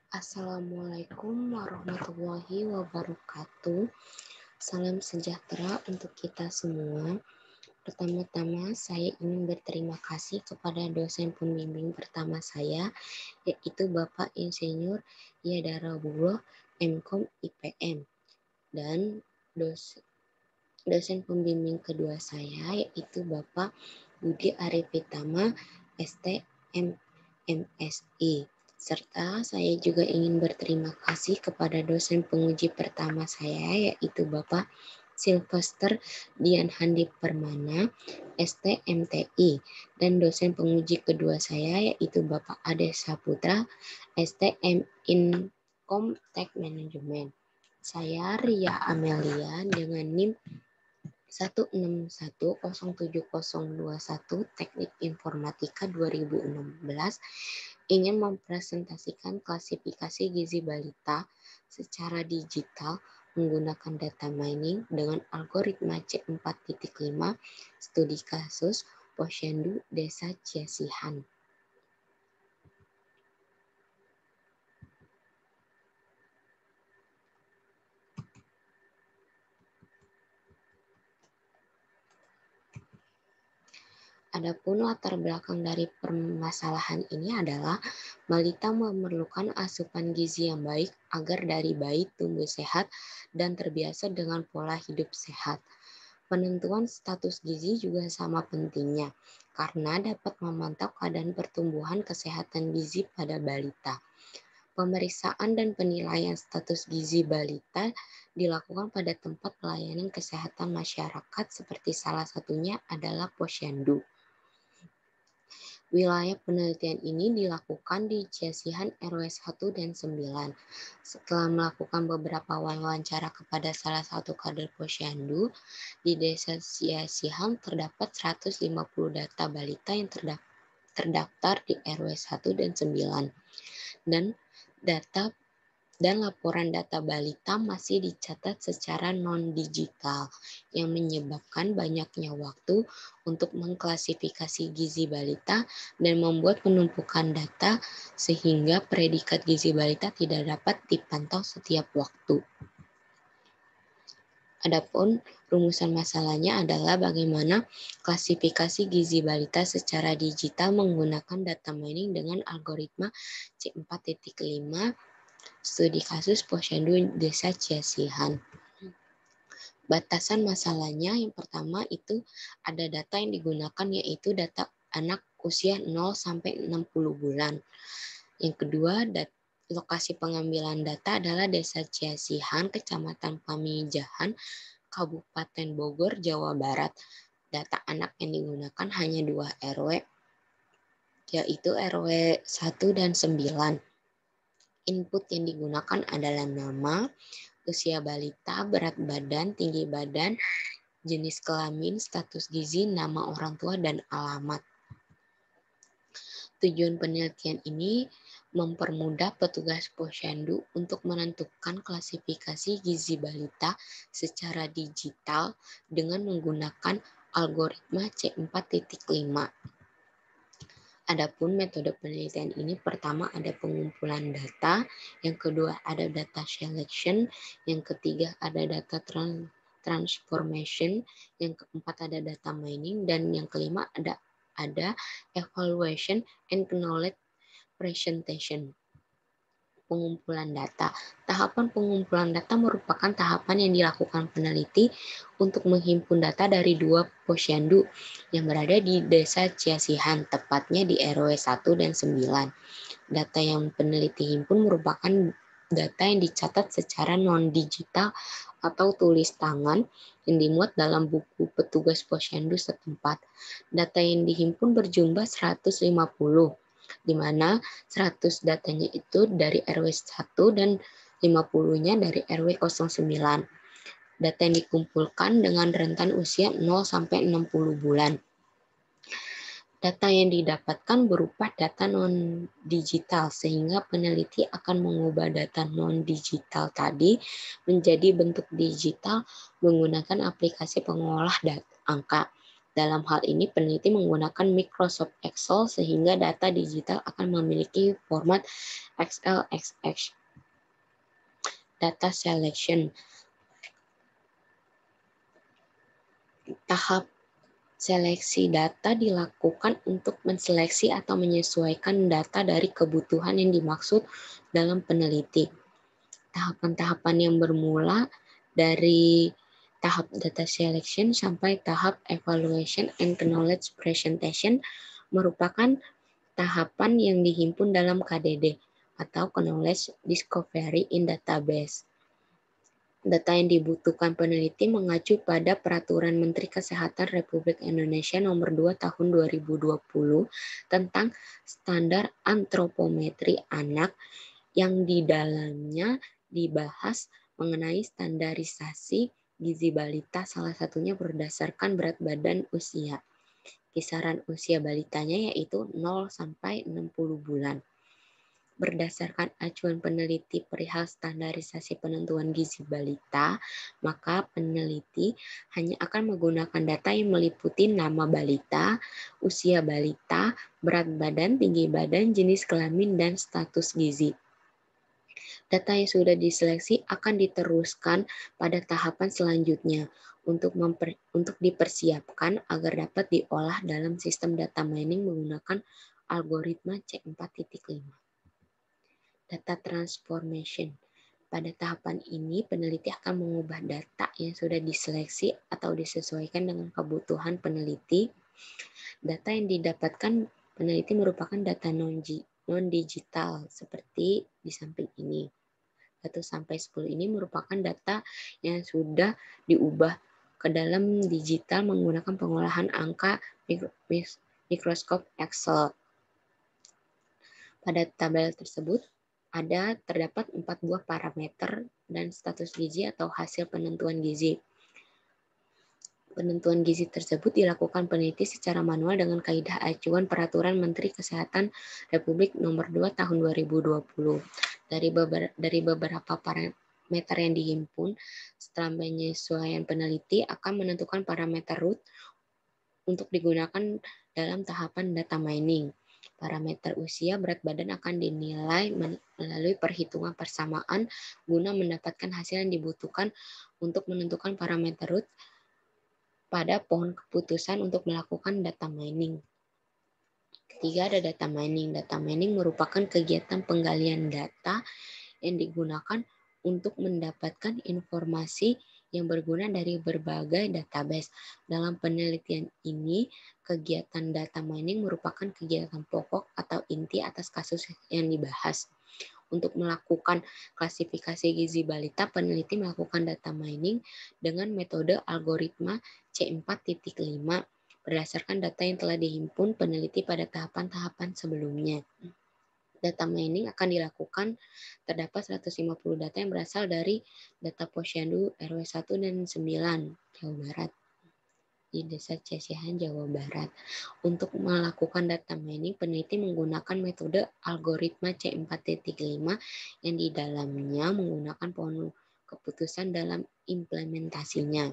Assalamualaikum warahmatullahi wabarakatuh. Salam sejahtera untuk kita semua. Pertama-tama saya ingin berterima kasih kepada dosen pembimbing pertama saya, yaitu Bapak Insinyur Yadarabullah MKom IPM, dan dosen pembimbing kedua saya, yaitu Bapak Budi Arifitama STM MSI. Serta saya juga ingin berterima kasih kepada dosen penguji pertama saya, yaitu Bapak Sylvester Dian Handi Permana, STMTI, dan dosen penguji kedua saya, yaitu Bapak Ade Saputra, STM Inkom Tech Management. Saya Ria Amelia dengan NIM 1610721 Teknik Informatika 2016 ingin mempresentasikan klasifikasi gizi balita secara digital menggunakan data mining dengan algoritma C4.5 studi kasus Posyandu Desa Ciasihan. Adapun latar belakang dari permasalahan ini adalah balita memerlukan asupan gizi yang baik agar dari bayi tumbuh sehat dan terbiasa dengan pola hidup sehat. Penentuan status gizi juga sama pentingnya karena dapat memantau keadaan pertumbuhan kesehatan gizi pada balita. Pemeriksaan dan penilaian status gizi balita dilakukan pada tempat pelayanan kesehatan masyarakat seperti salah satunya adalah Posyandu. Wilayah penelitian ini dilakukan di Ciasihan RW 1 dan 9. Setelah melakukan beberapa wawancara kepada salah satu kader Posyandu, di Desa Ciasihan terdapat 150 data balita yang terdaftar di RW 1 dan 9. Dan laporan data balita masih dicatat secara non-digital yang menyebabkan banyaknya waktu untuk mengklasifikasi gizi balita dan membuat penumpukan data sehingga predikat gizi balita tidak dapat dipantau setiap waktu. Adapun rumusan masalahnya adalah bagaimana klasifikasi gizi balita secara digital menggunakan data mining dengan algoritma C4.5 studi kasus Posyandu Desa Ciasihan. Batasan masalahnya yang pertama itu ada data yang digunakan yaitu data anak usia 0 sampai 60 bulan. Yang kedua, lokasi pengambilan data adalah Desa Ciasihan, Kecamatan Pamijahan, Kabupaten Bogor, Jawa Barat. Data anak yang digunakan hanya 2 RW, yaitu RW 1 dan 9. Input yang digunakan adalah nama, usia balita, berat badan, tinggi badan, jenis kelamin, status gizi, nama orang tua, dan alamat. Tujuan penelitian ini mempermudah petugas Posyandu untuk menentukan klasifikasi gizi balita secara digital dengan menggunakan algoritma C4.5. Adapun metode penelitian ini pertama ada pengumpulan data, yang kedua ada data selection, yang ketiga ada data transformation, yang keempat ada data mining, dan yang kelima ada evaluation and knowledge presentation. Pengumpulan data. Tahapan pengumpulan data merupakan tahapan yang dilakukan peneliti untuk menghimpun data dari 2 posyandu yang berada di Desa Ciasihan, tepatnya di RW 1 dan 9. Data yang peneliti himpun merupakan data yang dicatat secara non-digital atau tulis tangan yang dimuat dalam buku petugas posyandu setempat. Data yang dihimpun berjumlah 150. Di mana 100 datanya itu dari RW 1 dan 50-nya dari RW 09. Data yang dikumpulkan dengan rentan usia 0 sampai 60 bulan. Data yang didapatkan berupa data non-digital sehingga peneliti akan mengubah data non-digital tadi menjadi bentuk digital menggunakan aplikasi pengolah data angka. Dalam hal ini, peneliti menggunakan Microsoft Excel sehingga data digital akan memiliki format XLSX. Data selection. Tahap seleksi data dilakukan untuk menseleksi atau menyesuaikan data dari kebutuhan yang dimaksud dalam peneliti. Tahapan-tahapan yang bermula dari tahap data selection sampai tahap evaluation and knowledge presentation merupakan tahapan yang dihimpun dalam KDD atau Knowledge Discovery in Database. Data yang dibutuhkan peneliti mengacu pada Peraturan Menteri Kesehatan Republik Indonesia Nomor 2 Tahun 2020 tentang standar antropometri anak yang di dalamnya dibahas mengenai standarisasi gizi balita, salah satunya berdasarkan berat badan usia. Kisaran usia balitanya yaitu 0 sampai 60 bulan. Berdasarkan acuan peneliti perihal standarisasi penentuan gizi balita, maka peneliti hanya akan menggunakan data yang meliputi nama balita, usia balita, berat badan, tinggi badan, jenis kelamin, dan status gizi. Data yang sudah diseleksi akan diteruskan pada tahapan selanjutnya untuk dipersiapkan agar dapat diolah dalam sistem data mining menggunakan algoritma C4.5. Data transformation. Pada tahapan ini, peneliti akan mengubah data yang sudah diseleksi atau disesuaikan dengan kebutuhan peneliti. Data yang didapatkan peneliti merupakan data non-digital seperti di samping ini. 1 sampai 10 ini merupakan data yang sudah diubah ke dalam digital menggunakan pengolahan angka Microsoft Excel. Pada tabel tersebut terdapat 4 buah parameter dan status gizi atau hasil penentuan gizi. Penentuan gizi tersebut dilakukan peneliti secara manual dengan kaidah acuan Peraturan Menteri Kesehatan Republik Nomor 2 Tahun 2020. Dari beberapa parameter yang dihimpun, setelah penyesuaian peneliti akan menentukan parameter root untuk digunakan dalam tahapan data mining. Parameter usia berat badan akan dinilai melalui perhitungan persamaan guna mendapatkan hasil yang dibutuhkan untuk menentukan parameter root pada pohon keputusan untuk melakukan data mining. Ketiga, ada data mining. Data mining merupakan kegiatan penggalian data yang digunakan untuk mendapatkan informasi yang berguna dari berbagai database. Dalam penelitian ini, kegiatan data mining merupakan kegiatan pokok atau inti atas kasus yang dibahas. Untuk melakukan klasifikasi gizi balita, peneliti melakukan data mining dengan metode algoritma C4.5 berdasarkan data yang telah dihimpun peneliti pada tahapan-tahapan sebelumnya. Data mining akan dilakukan, terdapat 150 data yang berasal dari data Posyandu RW 1 dan 9 Jawa Barat di Desa Cesihan, Jawa Barat. Untuk melakukan data mining, peneliti menggunakan metode algoritma C4.5 yang di dalamnya menggunakan pohon keputusan dalam implementasinya.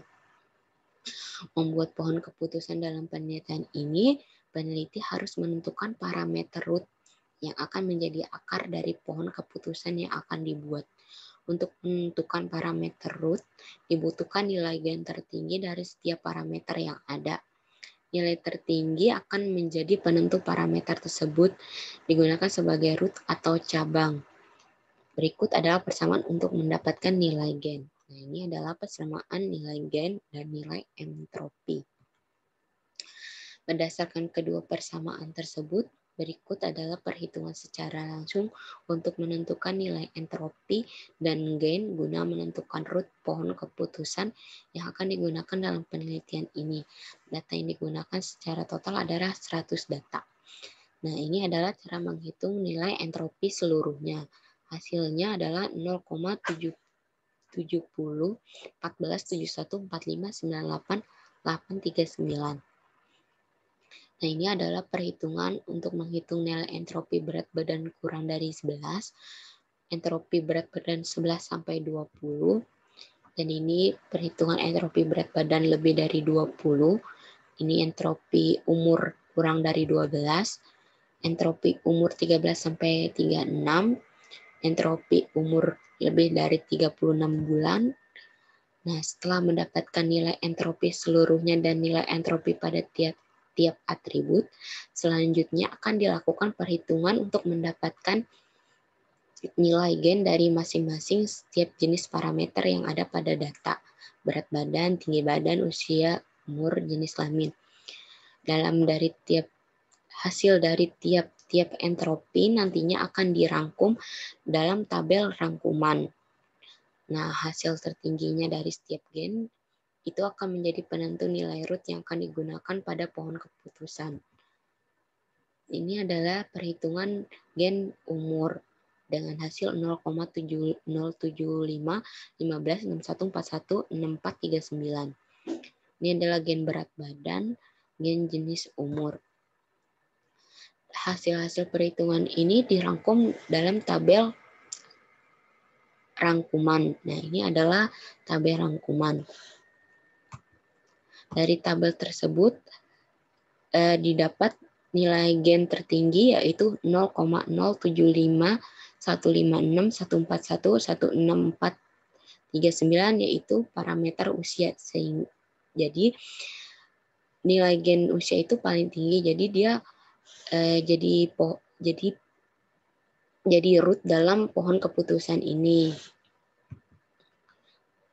Membuat pohon keputusan dalam penelitian ini, peneliti harus menentukan parameter root yang akan menjadi akar dari pohon keputusan yang akan dibuat. Untuk menentukan parameter root, dibutuhkan nilai gain tertinggi dari setiap parameter yang ada. Nilai tertinggi akan menjadi penentu parameter tersebut, digunakan sebagai root atau cabang. Berikut adalah persamaan untuk mendapatkan nilai gain. Nah, ini adalah persamaan nilai gain dan nilai entropi. Berdasarkan kedua persamaan tersebut, berikut adalah perhitungan secara langsung untuk menentukan nilai entropi dan gain guna menentukan root pohon keputusan yang akan digunakan dalam penelitian ini. Data yang digunakan secara total adalah 100 data. Nah, ini adalah cara menghitung nilai entropi seluruhnya. Hasilnya adalah 0,770 14 71 45 98 839. Nah, ini adalah perhitungan untuk menghitung nilai entropi berat badan kurang dari 11, entropi berat badan 11 sampai 20, dan ini perhitungan entropi berat badan lebih dari 20, ini entropi umur kurang dari 12, entropi umur 13 sampai 36, entropi umur lebih dari 36 bulan. Nah, setelah mendapatkan nilai entropi seluruhnya dan nilai entropi pada tiap atribut, selanjutnya akan dilakukan perhitungan untuk mendapatkan nilai gen dari masing-masing setiap jenis parameter yang ada pada data. Berat badan, tinggi badan, usia, umur, jenis kelamin. Hasil dari tiap entropi nantinya akan dirangkum dalam tabel rangkuman. Nah, hasil tertingginya dari setiap gen itu akan menjadi penentu nilai root yang akan digunakan pada pohon keputusan. Ini adalah perhitungan gen umur dengan hasil 0,7075 15 61 41 64 39. Ini adalah gen berat badan, gen jenis umur. Hasil-hasil perhitungan ini dirangkum dalam tabel rangkuman. Nah, ini adalah tabel rangkuman. Dari tabel tersebut didapat nilai gen tertinggi yaitu 0,075 156 141 164 39 yaitu parameter usia. Jadi nilai gen usia itu paling tinggi. Jadi dia jadi root dalam pohon keputusan ini.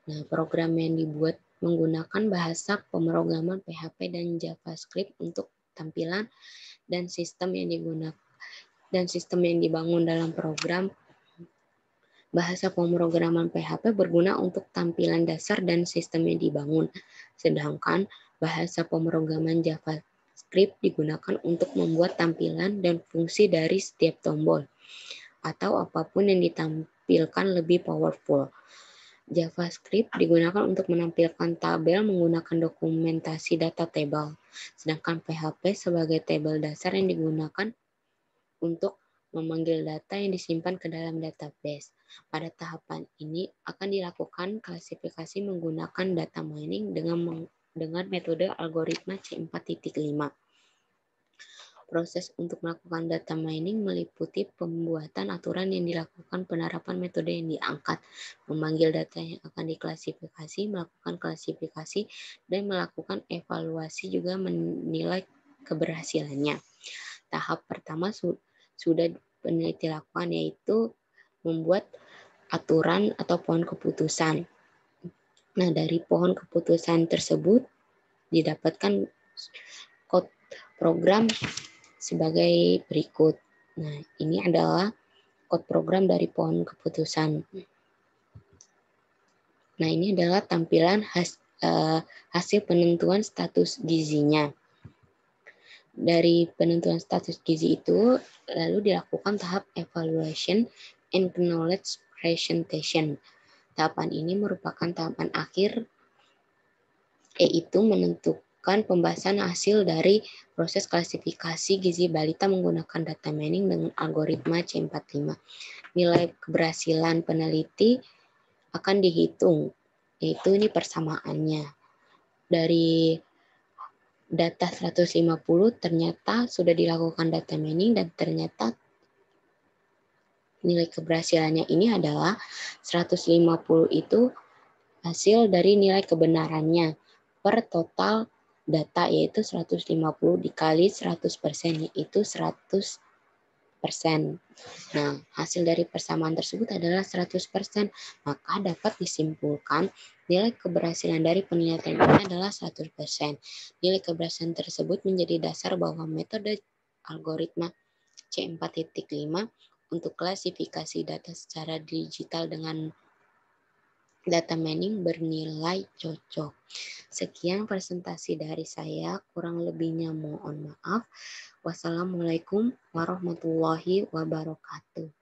Nah, program yang dibuat menggunakan bahasa pemrograman PHP dan JavaScript untuk tampilan dan sistem yang dibangun dalam program bahasa pemrograman PHP berguna untuk tampilan dasar dan sistem yang dibangun. Sedangkan bahasa pemrograman JavaScript digunakan untuk membuat tampilan dan fungsi dari setiap tombol atau apapun yang ditampilkan lebih powerful. JavaScript digunakan untuk menampilkan tabel menggunakan dokumentasi data table, sedangkan PHP sebagai tabel dasar yang digunakan untuk memanggil data yang disimpan ke dalam database. Pada tahapan ini akan dilakukan klasifikasi menggunakan data mining dengan metode algoritma C4.5. Proses untuk melakukan data mining meliputi pembuatan aturan yang dilakukan, penerapan metode yang diangkat, memanggil data yang akan diklasifikasi, melakukan klasifikasi, dan melakukan evaluasi juga menilai keberhasilannya. Tahap pertama sudah peneliti lakukan, yaitu membuat aturan atau pohon keputusan. Nah, dari pohon keputusan tersebut didapatkan kode program sebagai berikut. Nah, ini adalah kode program dari pohon keputusan. Nah, ini adalah tampilan hasil penentuan status gizinya. Dari penentuan status gizi itu, lalu dilakukan tahap evaluation and knowledge presentation. Tahapan ini merupakan tahapan akhir, yaitu menentukan pembahasan hasil dari proses klasifikasi gizi balita menggunakan data mining dengan algoritma C45. Nilai keberhasilan peneliti akan dihitung, yaitu ini persamaannya. Dari data 150 ternyata sudah dilakukan data mining dan ternyata nilai keberhasilannya ini adalah 150 itu hasil dari nilai kebenarannya per total data, yaitu 150 dikali 100%, yaitu 100%. Nah, hasil dari persamaan tersebut adalah 100%. Maka dapat disimpulkan nilai keberhasilan dari penelitian ini adalah 100%. Nilai keberhasilan tersebut menjadi dasar bahwa metode algoritma C4.5 untuk klasifikasi data secara digital dengan data mining bernilai cocok. Sekian presentasi dari saya, kurang lebihnya mohon maaf. Wassalamualaikum warahmatullahi wabarakatuh.